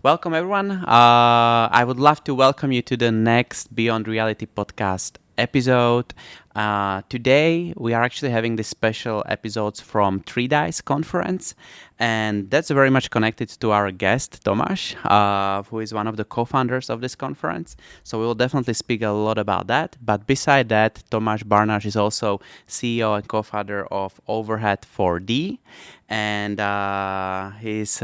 welcome everyone. I would love to welcome you to the next Beyond Reality podcast episode. Today we are actually having this special episodes from 3Dice conference, and that's very much connected to our guest Tomáš, who is one of the co-founders of this conference. So we will definitely speak a lot about that. But beside that, Tomáš Barnáš is also CEO and co-founder of Overhead 4D, and he's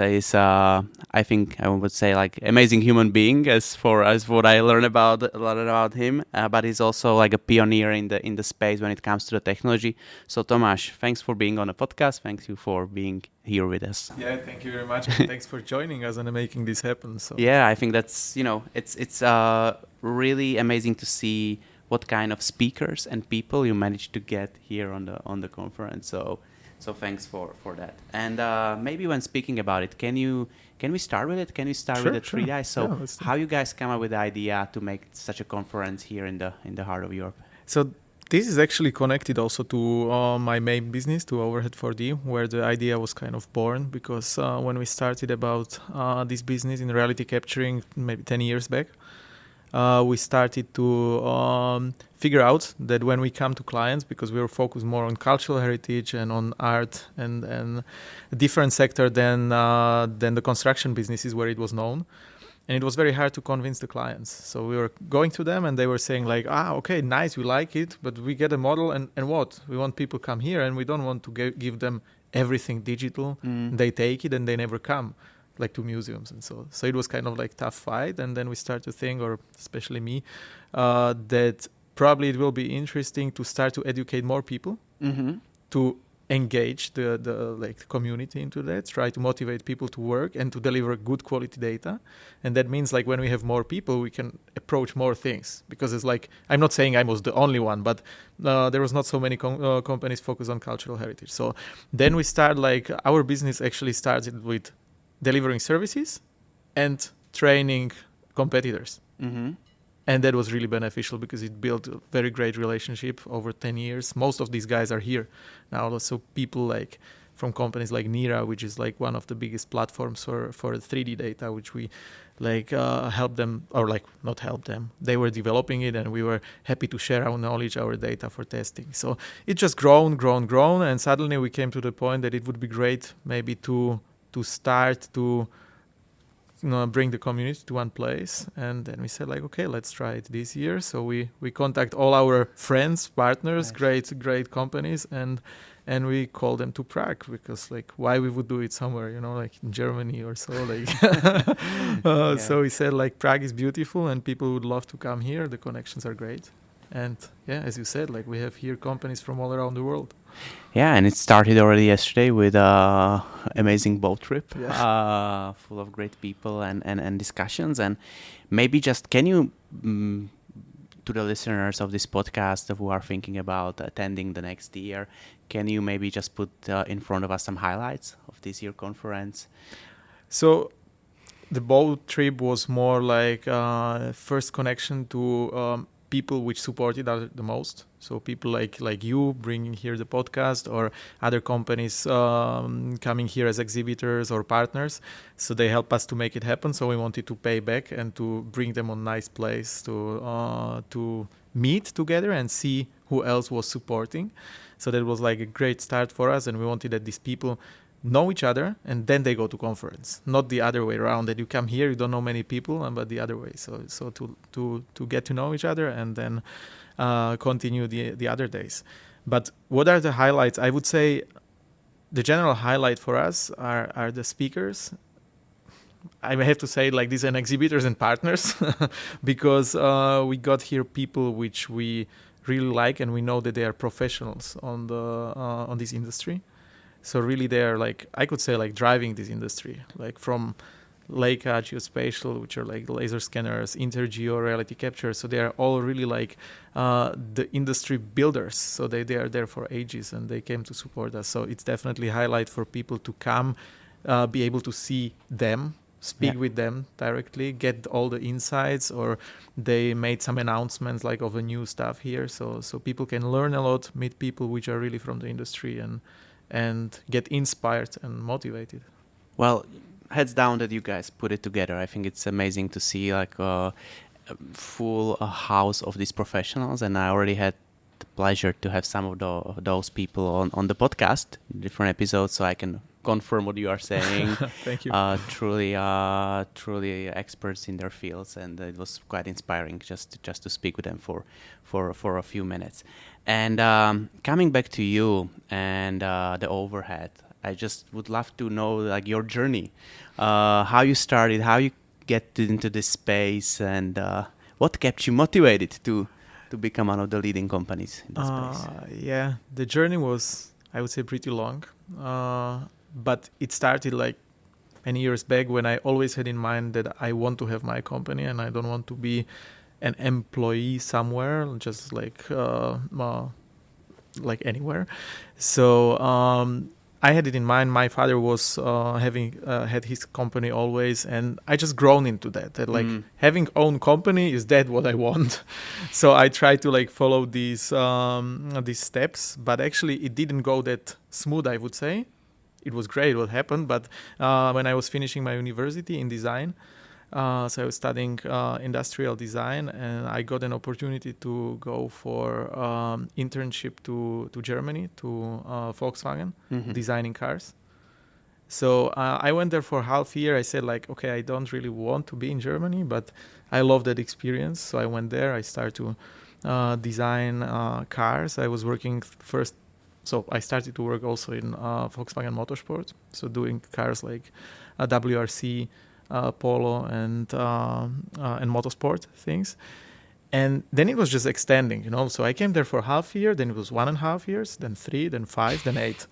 I think I would say like amazing human being as what I learned about a lot about him. But he's also like a pioneer in the space when it comes to the technology. So Tomáš, thanks for being on the podcast. Thanks you for being here with us. Yeah, thank you very much. And thanks for joining us and making this happen. So yeah, I think that's it's really amazing to see what kind of speakers and people you managed to get here on the conference. So thanks for that. And maybe when speaking about it, can we start with it? Can we start with the 3Dice? So how you guys come up with the idea to make such a conference here in the heart of Europe? So this is actually connected also to my main business, to Overhead 4D, where the idea was kind of born, because when we started about this business in reality capturing maybe 10 years back, we started to figure out that when we come to clients, because we were focused more on cultural heritage and on art and a different sector than the construction businesses where it was known. And it was very hard to convince the clients. So we were going to them and they were saying like, okay, nice, we like it, but we get a model and what? We want people come here and we don't want to give them everything digital. They take it and they never come, like to museums and so. So it was kind of like tough fight. And then we start to think, or especially me, that probably it will be interesting to start to educate more people, to engage the community into that, try to motivate people to work and to deliver good quality data. And that means like when we have more people, we can approach more things, because it's like, I'm not saying I was the only one, but there was not so many companies focused on cultural heritage. So then we start like our business actually started with delivering services and training competitors. And that was really beneficial because it built a very great relationship over 10 years. Most of these guys are here now. So people like from companies like Nira, which is like one of the biggest platforms for 3D data, which we like help them, or like not help them. They were developing it and we were happy to share our knowledge, our data for testing. So it just grown. And suddenly we came to the point that it would be great maybe to start to bring the community to one place. And then we said like, okay, let's try it this year. So we contact all our friends, partners, nice. great companies, and we call them to Prague, because like why we would do it somewhere, like in Germany or so, like So we said like Prague is beautiful and people would love to come here. The connections are great. And yeah, as you said, like we have here companies from all around the world. Yeah, and it started already yesterday with an amazing boat trip, full of great people and discussions. And maybe just can you, to the listeners of this podcast who are thinking about attending the next year, can you maybe just put in front of us some highlights of this year conference? So the boat trip was more like first connection to people which supported us the most. So people like you bringing here the podcast, or other companies coming here as exhibitors or partners. So they help us to make it happen. So we wanted to pay back and to bring them on nice place to meet together and see who else was supporting. So that was like a great start for us. And we wanted that these people know each other and then they go to conference, not the other way around, that you come here, you don't know many people, but the other way. So to get to know each other and then continue the other days. But what are the highlights? I would say the general highlight for us are the speakers. I have to say like these are exhibitors and partners because we got here people which we really like and we know that they are professionals on this industry. So really they are like, I could say like driving this industry, like from Leica, geospatial, which are like laser scanners, InterGeo, reality capture. So they are all really like the industry builders. So they are there for ages and they came to support us. So it's definitely a highlight for people to come, be able to see them, speak with them directly, get all the insights, or they made some announcements like of a new stuff here. So people can learn a lot, meet people which are really from the industry and get inspired and motivated. Well, heads down that you guys put it together. I think it's amazing to see like a full house of these professionals, and I already had the pleasure to have some of those people on the podcast, different episodes, so I can confirm what you are saying. Thank you. Truly experts in their fields, and it was quite inspiring just to speak with them for a few minutes. And coming back to you and the overhead, I just would love to know like your journey, how you started, how you get into this space, and what kept you motivated to become one of the leading companies in this space. Yeah, the journey was, I would say, pretty long. But it started like many years back when I always had in mind that I want to have my company and I don't want to be an employee somewhere, just like anywhere. So I had it in mind. My father was had his company always, and I just grown into that like having own company is that what I want. So I tried to like follow these steps, but actually it didn't go that smooth, I would say. It was great what happened, but when I was finishing my university in design, so I was studying industrial design, and I got an opportunity to go for internship to Germany, to Volkswagen, designing cars. So I went there for half a year. I said like, okay, I don't really want to be in Germany, but I love that experience. So I went there. I started to design cars. I was working first. So I started to work also in Volkswagen Motorsport, so doing cars like WRC, Polo, and motorsport things. And then it was just extending, So I came there for half a year, then it was 1.5 years, then 3, then 5, then 8.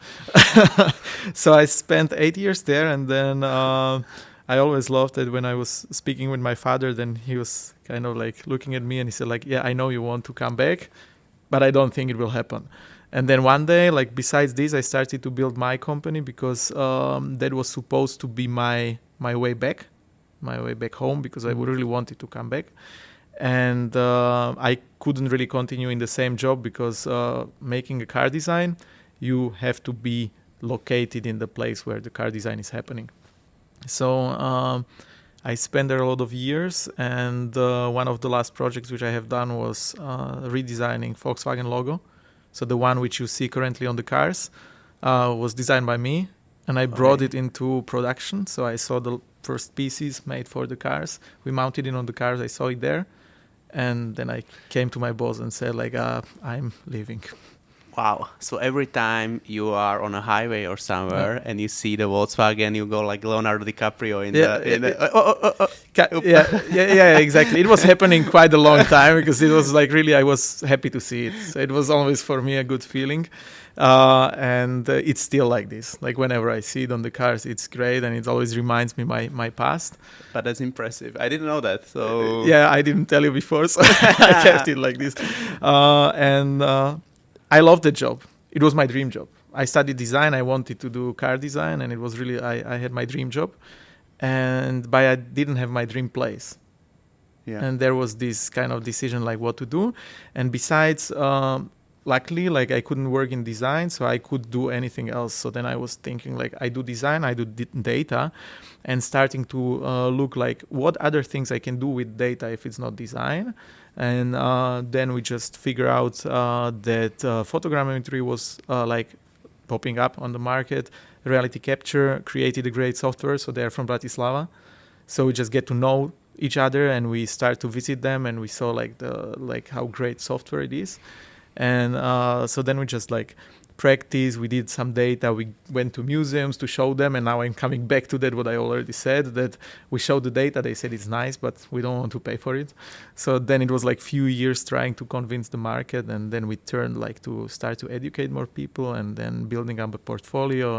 So I spent 8 years there, and then I always loved it when I was speaking with my father. Then he was kind of like looking at me, and he said like, yeah, I know you want to come back, but I don't think it will happen. And then one day, like besides this, I started to build my company because that was supposed to be my way back home, because I really wanted to come back. And I couldn't really continue in the same job because making a car design, you have to be located in the place where the car design is happening. So I spent there a lot of years, and one of the last projects which I have done was redesigning Volkswagen logo. So the one which you see currently on the cars was designed by me, and I brought it into production. So I saw the first pieces made for the cars. We mounted it on the cars. I saw it there. And then I came to my boss and said, like, I'm leaving. Wow. So every time you are on a highway or somewhere and you see the Volkswagen, you go like Leonardo DiCaprio Yeah, exactly. It was happening quite a long time because it was like really, I was happy to see it. So it was always for me a good feeling. And it's still like this. Like whenever I see it on the cars, it's great. And it always reminds me my past. But that's impressive. I didn't know that. So yeah, I didn't tell you before. So I kept it like this. I loved the job. It was my dream job. I studied design. I wanted to do car design, and it was really, I had my dream job. But I didn't have my dream place. Yeah. And there was this kind of decision like what to do. And besides, luckily, like I couldn't work in design, so I could do anything else. So then I was thinking like I do design, I do data, and starting to look like what other things I can do with data if it's not design. And then we just figure out that photogrammetry was like popping up on the market. Reality capture created a great software, so they're from Bratislava. So we just get to know each other, and we start to visit them, and we saw like how great software it is. And so then we just like practice. We did some data. We went to museums to show them. And now I'm coming back to that, what I already said, that we showed the data. They said it's nice, but we don't want to pay for it. So then it was like few years trying to convince the market. And then we turned like to start to educate more people, and then building up a portfolio.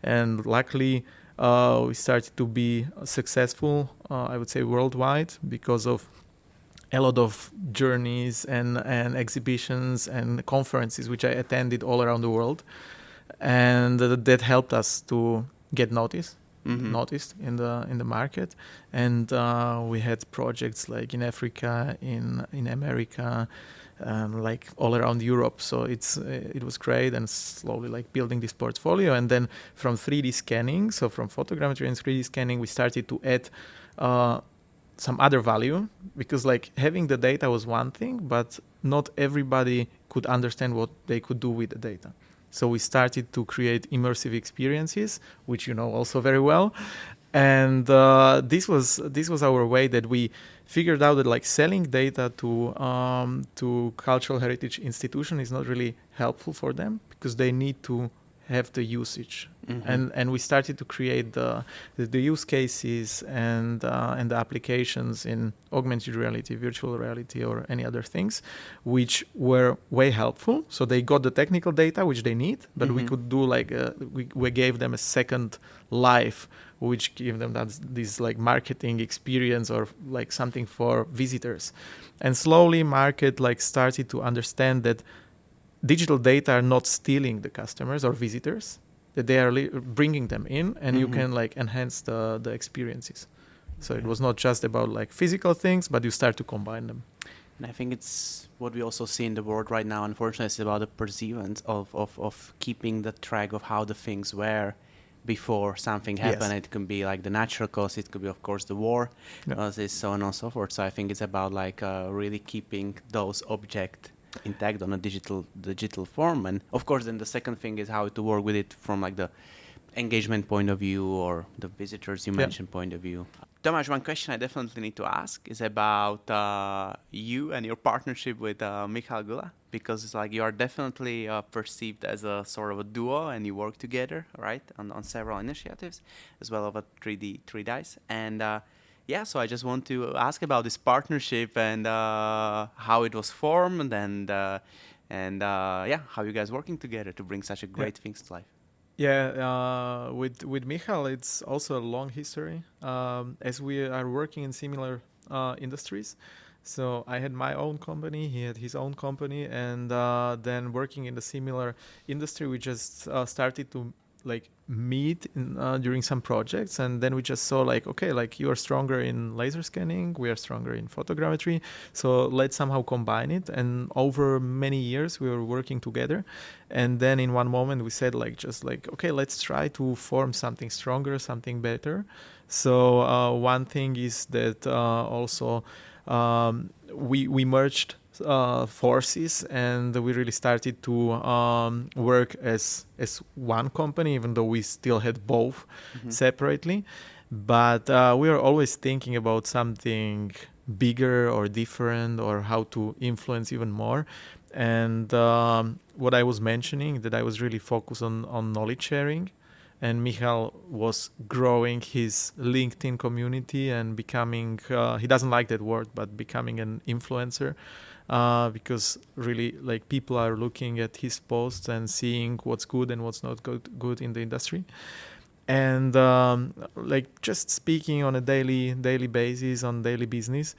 And luckily, we started to be successful, I would say worldwide, because of a lot of journeys and exhibitions and conferences which I attended all around the world, and that helped us to get noticed in the market. And we had projects like in Africa, in America, like all around Europe. So it was great, and slowly like building this portfolio. And then from 3D scanning, so from photogrammetry and 3D scanning, we started to add some other value, because like having the data was one thing, but not everybody could understand what they could do with the data. So we started to create immersive experiences, which you know also very well. And this was our way that we figured out that like selling data to cultural heritage institution is not really helpful for them, because they need to have the usage. And we started to create the use cases and the applications in augmented reality, virtual reality, or any other things, which were way helpful. So they got the technical data which they need, but we could do like we gave them a second life, which gave them this like marketing experience or like something for visitors. And slowly market like started to understand that digital data are not stealing the customers or visitors, that they are bringing them in, and you can like enhance the experiences. So it was not just about like physical things, but you start to combine them. And I think it's what we also see in the world right now, unfortunately, it's about the perceivance of keeping the track of how the things were before something happened. Yes. It can be like the natural cause, it could be of course the war, so on and so forth. So I think it's about like really keeping those objects intact on a digital form. And of course then the second thing is how to work with it from like the engagement point of view or the visitors you mentioned point of view. Tomáš, one question I definitely need to ask is about you and your partnership with Michal Gula, because it's like you are definitely perceived as a sort of a duo, and you work together, right, on several initiatives as well as 3 dice. And so I just want to ask about this partnership and how it was formed, and how you guys working together to bring such a great things to life. Yeah, with Michal, it's also a long history, as we are working in similar industries. So I had my own company, he had his own company, and then working in the similar industry, we just started to like meet during some projects, and then we just saw like, okay, like you are stronger in laser scanning, we are stronger in photogrammetry, so let's somehow combine it. And over many years we were working together, and then in one moment we said like, just like, okay, let's try to form something stronger, something better. So one thing is that also we merged forces, and we really started to work as one company, even though we still had both separately. But we are always thinking about something bigger or different, or how to influence even more. And what I was mentioning, that I was really focused on knowledge sharing, and Michal was growing his LinkedIn community and becoming, he doesn't like that word, but becoming an influencer. Because really like people are looking at his posts and seeing what's good and what's not good in the industry. And like just speaking on a daily basis, on daily business,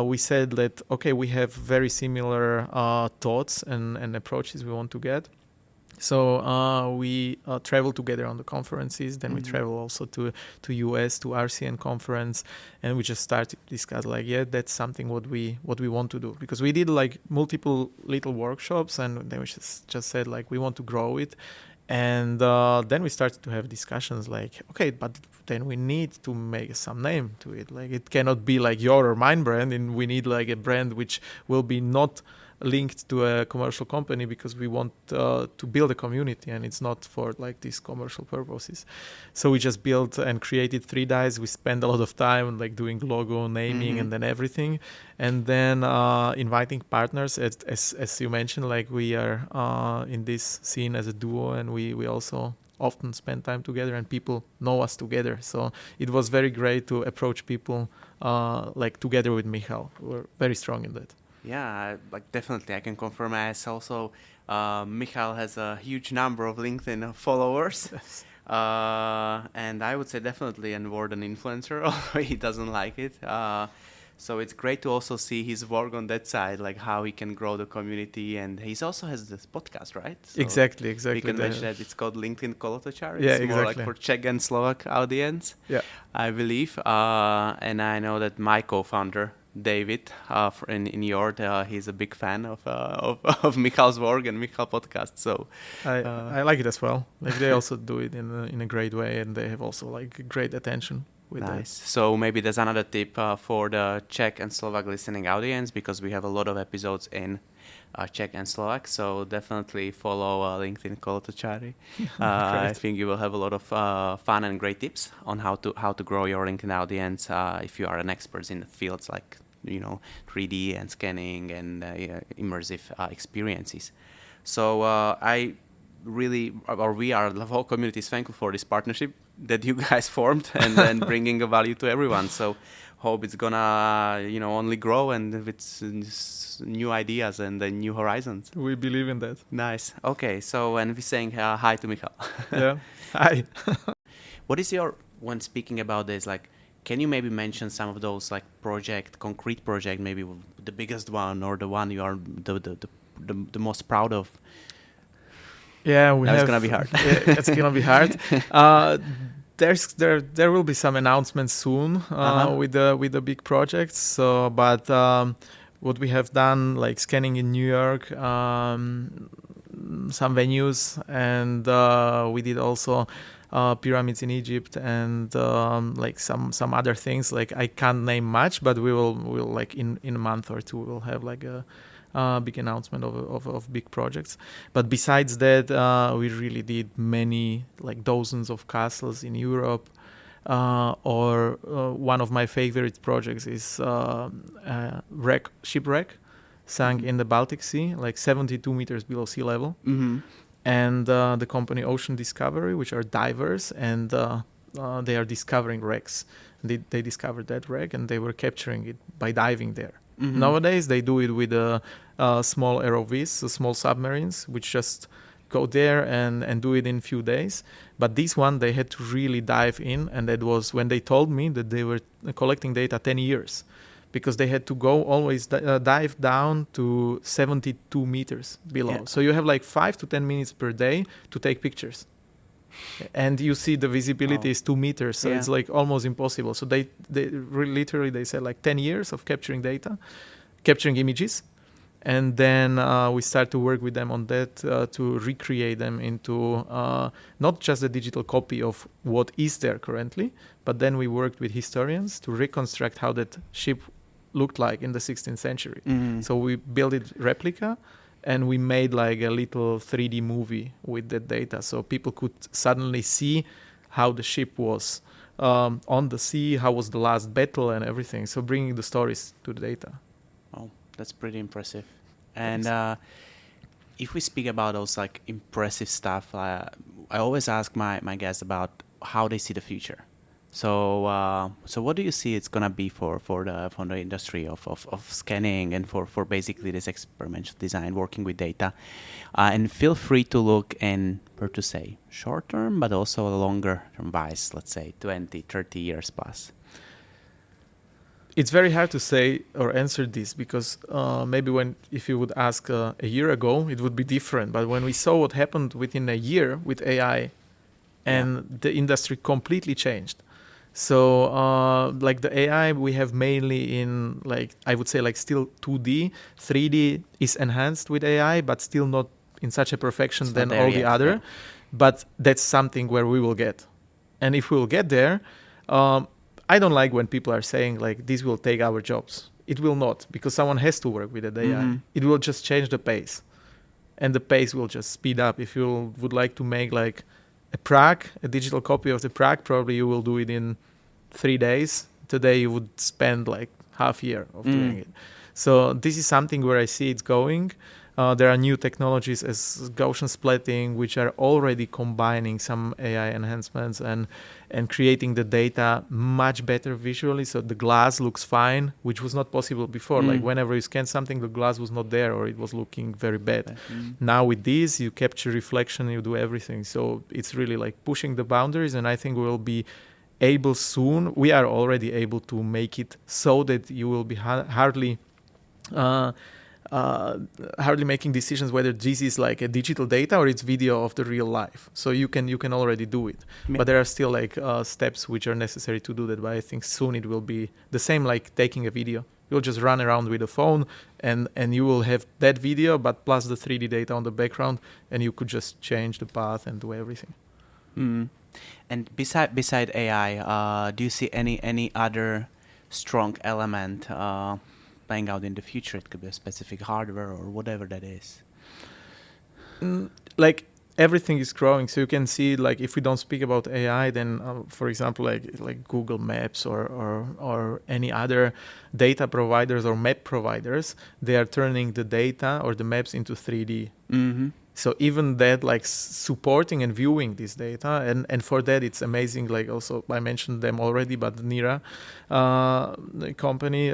we said that, okay, we have very similar thoughts and approaches we want to get. So we travel together on the conferences. Then we travel also to US, to RCN conference, and we just started to discuss like, that's something what we want to do, because we did like multiple little workshops, and then we just said like we want to grow it. And then we started to have discussions like, okay, but then we need to make some name to it. Like it cannot be like your or mine brand, and we need like a brand which will be not linked to a commercial company, because we want to build a community, and it's not for like these commercial purposes. So we just built and created 3 dice. We spent a lot of time like doing logo naming and then everything, and then inviting partners, as you mentioned, like we are in this scene as a duo, and we also often spend time together, and people know us together. So it was very great to approach people like together with Michal. We're very strong in that. Yeah, like definitely I can confirm, as also Michal has a huge number of LinkedIn followers. And I would say definitely more than influencer, although he doesn't like it. So it's great to also see his work on that side, like how he can grow the community. And he also has this podcast, right? So exactly. We can mention that it's called LinkedIn Kolotočar. It's yeah, more exactly. like for Czech and Slovak audience, yeah, I believe. And I know that my co-founder David in York. He's a big fan of Michal's work and Michal podcast. So I like it as well. Like they also do it in a great way, and they have also like great attention with nice. that. So maybe there's another tip for the Czech and Slovak listening audience, because we have a lot of episodes in Czech and Slovak. So definitely follow LinkedIn Kolotočári. I think you will have a lot of fun and great tips on how to grow your LinkedIn audience if you are an expert in the fields like 3D and scanning and immersive experiences. So we are, the whole community is thankful for this partnership that you guys formed and bringing a value to everyone. So hope it's gonna only grow and with new ideas and new horizons. We believe in that. Nice. Okay, so and we're saying hi to Michal. Yeah. Hi. What is when speaking about this, like, can you maybe mention some of those like concrete project, maybe the biggest one or the one you are the most proud of? Yeah, it's gonna be hard. It's gonna be hard. There will be some announcements soon with the big projects. So, but what we have done, like scanning in New York, some venues, and we did also pyramids in Egypt, and like some other things. Like I can't name much, but we'll like in a month or two we'll have like a big announcement of big projects. But besides that, we really did many, like dozens of castles in Europe. Or one of my favorite projects is shipwreck sunk in the Baltic Sea, like 72 meters below sea level. Mm-hmm. And the company Ocean Discovery, which are divers, and they are discovering wrecks. They discovered that wreck and they were capturing it by diving there. Mm-hmm. Nowadays, they do it with small ROVs, so small submarines, which just go there and do it in a few days. But this one, they had to really dive in, and that was when they told me that they were collecting data 10 years, because they had to go always dive down to 72 meters below. Yeah. So you have like 5 to 10 minutes per day to take pictures. And you see the visibility is 2 meters, so it's like almost impossible. So they literally they said like 10 years of capturing data, capturing images, and then we start to work with them on that to recreate them into not just a digital copy of what is there currently, but then we worked with historians to reconstruct how that ship looked like in the 16th century. Mm-hmm. So we built it replica. And we made like a little 3D movie with that data, so people could suddenly see how the ship was on the sea, how was the last battle and everything. So bringing the stories to the data. Oh, that's pretty impressive. And if we speak about those like impressive stuff, I always ask my guests about how they see the future. So what do you see it's gonna be for the industry of scanning and for basically this experimental design, working with data, and feel free to look in, per to say, short term, but also a longer term wise, let's say 20, 30 years plus. It's very hard to say or answer this because maybe if you would ask a year ago, it would be different. But when we saw what happened within a year with AI, and the industry completely changed. So like the AI we have mainly in, like, I would say like still 2D, 3D is enhanced with AI, but still not in such a perfection than all the other. Yeah. But that's something where we will get. And if we will get there, I don't like when people are saying like this will take our jobs. It will not, because someone has to work with the AI. Mm-hmm. It will just change the pace. And the pace will just speed up. If you would like to make like a digital copy of the Prague, probably you will do it in 3 days. Today you would spend like half year of doing it. So this is something where I see it's going. There are new technologies as Gaussian splatting, which are already combining some AI enhancements and creating the data much better visually. So the glass looks fine, which was not possible before. Like whenever you scan something, the glass was not there or it was looking very bad. Now with this, you capture reflection, you do everything. So it's really like pushing the boundaries, and I think we'll be able soon. We are already able to make it so that you will be hardly making decisions whether this is like a digital data or it's video of the real life. So you can already do it, but there are still like steps which are necessary to do that. But I think soon it will be the same like taking a video. You'll just run around with a phone, and you will have that video, but plus the 3D data on the background, and you could just change the path and do everything. And beside AI, do you see any other strong element playing out in the future? It could be a specific hardware or whatever that is. Like everything is growing, so you can see, like, if we don't speak about AI, then for example, like Google Maps or any other data providers or map providers, they are turning the data or the maps into 3D. So even that, like, supporting and viewing this data, and for that it's amazing. Like, also I mentioned them already, but Nira the company,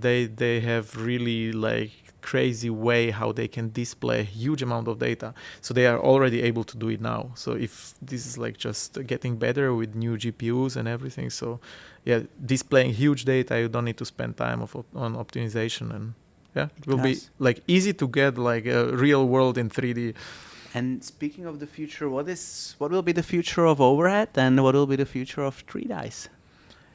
they have really like crazy way how they can display a huge amount of data. So they are already able to do it now. So if this is like just getting better with new GPUs and everything, so yeah, displaying huge data, you don't need to spend time on optimization, and yeah, it will be like easy to get like a real world in 3D. And speaking of the future, what will be the future of overhead, and what will be the future of 3Dice?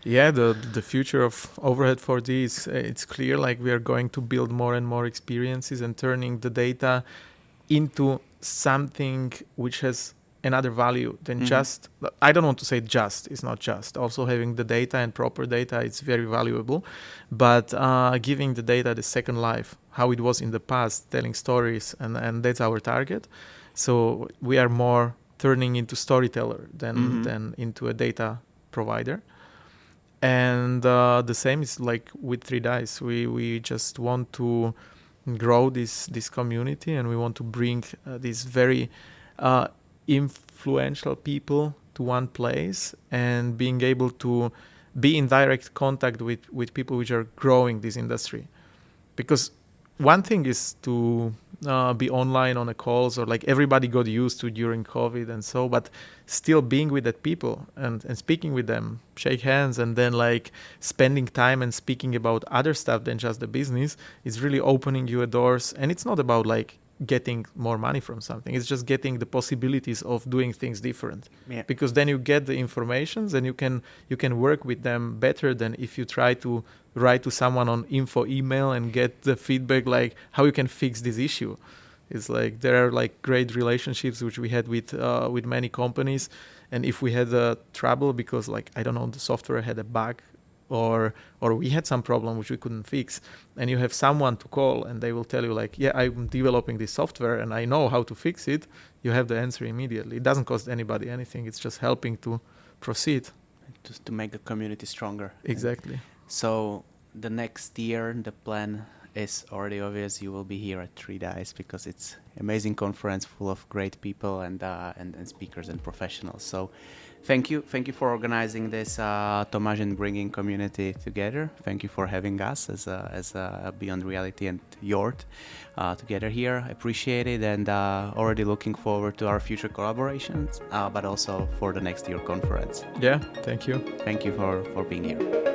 Yeah, the future of overhead 4D is it's clear. Like, we are going to build more and more experiences and turning the data into something which has another value than just. I don't want to say just. It's not just. Also, having the data and proper data, it's very valuable, but giving the data the second life, how it was in the past, telling stories, and that's our target. So we are more turning into storyteller than into a data provider. And the same is like with 3Dice. We just want to grow this community, and we want to bring these very influential people to one place, and being able to be in direct contact with people which are growing this industry. Because one thing is to be online on a calls, or like everybody got used to during COVID and so, but still being with that people and speaking with them, shake hands, and then like spending time and speaking about other stuff than just the business is really opening you doors. And it's not about like getting more money from something, it's just getting the possibilities of doing things different. Yeah. Because then you get the informations, and you can work with them better than if you try to write to someone on info email and get the feedback like how you can fix this issue. It's like there are like great relationships which we had with many companies, and if we had trouble because, like, I don't know, the software had a bug, or we had some problem which we couldn't fix, and you have someone to call, and they will tell you like, yeah, I'm developing this software and I know how to fix it, you have the answer immediately. It doesn't cost anybody anything. It's just helping to proceed. Just to make the community stronger. Exactly. So the next year, the plan is already obvious. You will be here at 3Dice because it's amazing conference full of great people and speakers and professionals. So thank you for organizing this, Tomáš, and bringing community together. Thank you for having us as a Beyond Reality and Yort together here. Appreciate it, and already looking forward to our future collaborations, but also for the next year conference. Yeah, thank you. Thank you for being here.